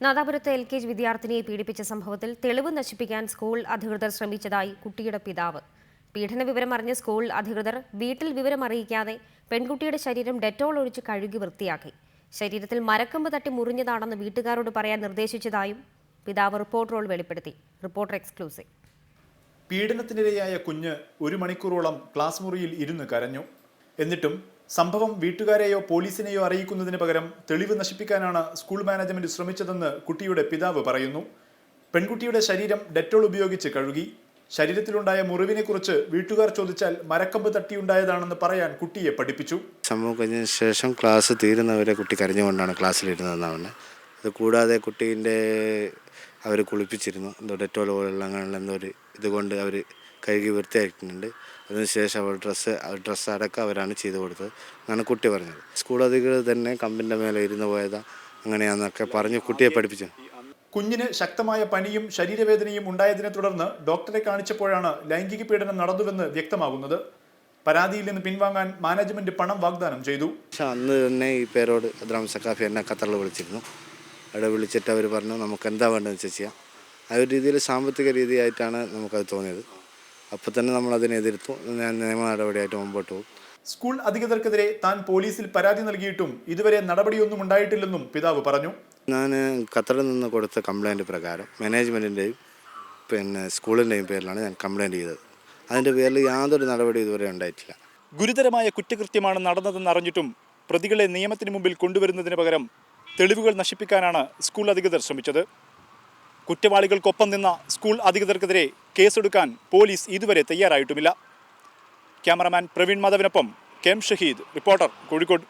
നാദാപുരത്ത് LKG വിദ്യാർത്ഥിനിയെ പീഡിപ്പിച്ച സംഭവത്തിൽ തെളിവ് നശിപ്പിക്കാൻ സ്കൂൾ അധികൃതർ ശ്രമിച്ചതായി കുട്ടിയുടെ പിതാവ്. പീഡന വിവരം അറിഞ്ഞ സ്കൂൾ അധികൃതർ വീട്ടിൽ വിവരം അറിയിക്കാതെ പെൺകുട്ടിയുടെ ശരീരം ഡെറ്റോൾ ഒഴിച്ച് കഴുകി വൃത്തിയാക്കി. ശരീരത്തിൽ മരക്കമ്പ് തട്ടി മുറിഞ്ഞതാണെന്ന് വീട്ടുകാരോട് പറയാൻ നിർദ്ദേശിച്ചതായും പിതാവ് റിപ്പോർട്ടറോട് വെളിപ്പെടുത്തി. Reporter exclusive. പീഡനത്തിനിരയായ കുഞ്ഞ് 1 മണിക്കൂറോളം ക്ലാസ് മുറിയിൽ ഇരുന്ന് കരഞ്ഞു. എന്നിട്ടും സംഭവം വീട്ടുകാരെയോ പോലീസിനെയോ അറിയിക്കുന്നതിന് പകരം തെളിവ് നശിപ്പിക്കാനാണ് സ്കൂൾ മാനേജ്മെന്റ് ശ്രമിച്ചതെന്ന് കുട്ടിയുടെ പിതാവ് പറയുന്നു. പെൺകുട്ടിയുടെ ശരീരം ഡെറ്റോൾ ഉപയോഗിച്ച് കഴുകി. ശരീരത്തിലുണ്ടായ മുറിവിനെക്കുറിച്ച് വീട്ടുകാർ ചോദിച്ചാൽ മരക്കമ്പ് തട്ടിയുണ്ടായതാണെന്ന് പറയാൻ കുട്ടിയെ പഠിപ്പിച്ചു. സംഭവം കഴിഞ്ഞതിന് ശേഷം ക്ലാസ് തീരുന്നവരെ കുട്ടി കരഞ്ഞുകൊണ്ടാണ് ക്ലാസ്സിലിരുന്നതെന്നാണ്. അത് കൂടാതെ കുട്ടീൻ്റെ അവർ കുളിപ്പിച്ചിരുന്നു. എന്തോ ഡെറ്റോൾ പോലുള്ള അങ്ങനെയുള്ള എന്തോ ഒരു ഇതുകൊണ്ട് അവർ കഴുകി വൃത്തിയാക്കിയിട്ടുണ്ട്. അതിനുശേഷം ഡ്രസ്സ് അടക്കം അവരാണ് ചെയ്തു കൊടുത്തത് എന്നാണ് കുട്ടി പറഞ്ഞത്. സ്കൂൾ അധികൃതർ തന്നെ കമ്പിൻ്റെ മേലെ ഇരുന്ന് പോയതാ അങ്ങനെയാണെന്നൊക്കെ പറഞ്ഞ് കുട്ടിയെ പഠിപ്പിച്ചു. കുഞ്ഞിന് ശക്തമായ പനിയും ശരീരവേദനയും ഉണ്ടായതിനെ തുടർന്ന് ഡോക്ടറെ കാണിച്ചപ്പോഴാണ് ലൈംഗിക പീഡനം നടന്നുവെന്ന് വ്യക്തമാകുന്നത്. പരാതിയിൽ നിന്ന് പിൻവാങ്ങാൻ മാനേജ്മെന്റ് പണം വാഗ്ദാനം ചെയ്തു. അന്ന് തന്നെ ഈ പേരോട് അദ്രാം സക്കാഫി എന്നെ ഖത്തറിൽ വിളിച്ചിരുന്നു. അവിടെ വിളിച്ചിട്ട് അവർ പറഞ്ഞു നമുക്ക് എന്താ വേണ്ടതെന്ന് വെച്ചാൽ ചെയ്യാം. ആ ഒരു രീതിയിൽ സാമ്പത്തിക രീതിയായിട്ടാണ് നമുക്കത് തോന്നിയത്. അപ്പോൾ തന്നെ നമ്മളതിനെ എതിർത്തു. ഞാൻ നിയമ നടപടിയായിട്ട് മുമ്പോട്ട് പോകും. സ്കൂൾ അധികൃതർക്കെതിരെ താൻ പോലീസിൽ പരാതി നൽകിയിട്ടും ഇതുവരെ നടപടിയൊന്നും ഉണ്ടായിട്ടില്ലെന്നും പിതാവ് പറഞ്ഞു. ഞാൻ ഖത്തറിൽ നിന്ന് കൊടുത്ത കംപ്ലൈൻറ്റ് പ്രകാരം മാനേജ്മെൻറ്റിൻ്റെയും സ്കൂളിൻ്റെയും പേരിലാണ് ഞാൻ കംപ്ലൈൻറ്റ് ചെയ്തത്. അതിൻ്റെ പേരിൽ യാതൊരു നടപടി ഇതുവരെ ഉണ്ടായിട്ടില്ല. ഗുരുതരമായ കുറ്റകൃത്യമാണ് നടന്നതെന്ന് അറിഞ്ഞിട്ടും പ്രതികളെ നിയമത്തിന് മുമ്പിൽ കൊണ്ടുവരുന്നതിന് പകരം തെളിവുകൾ നശിപ്പിക്കാനാണ് സ്കൂൾ അധികൃതർ ശ്രമിച്ചത്. കുറ്റവാളികൾക്കൊപ്പം നിന്ന സ്കൂൾ അധികൃതർക്കെതിരെ കേസെടുക്കാൻ പോലീസ് ഇതുവരെ തയ്യാറായിട്ടുമില്ല. ക്യാമറമാൻ പ്രവീൺ മാധവിനൊപ്പം KM ഷഹീദ്, റിപ്പോർട്ടർ, കോഴിക്കോട്.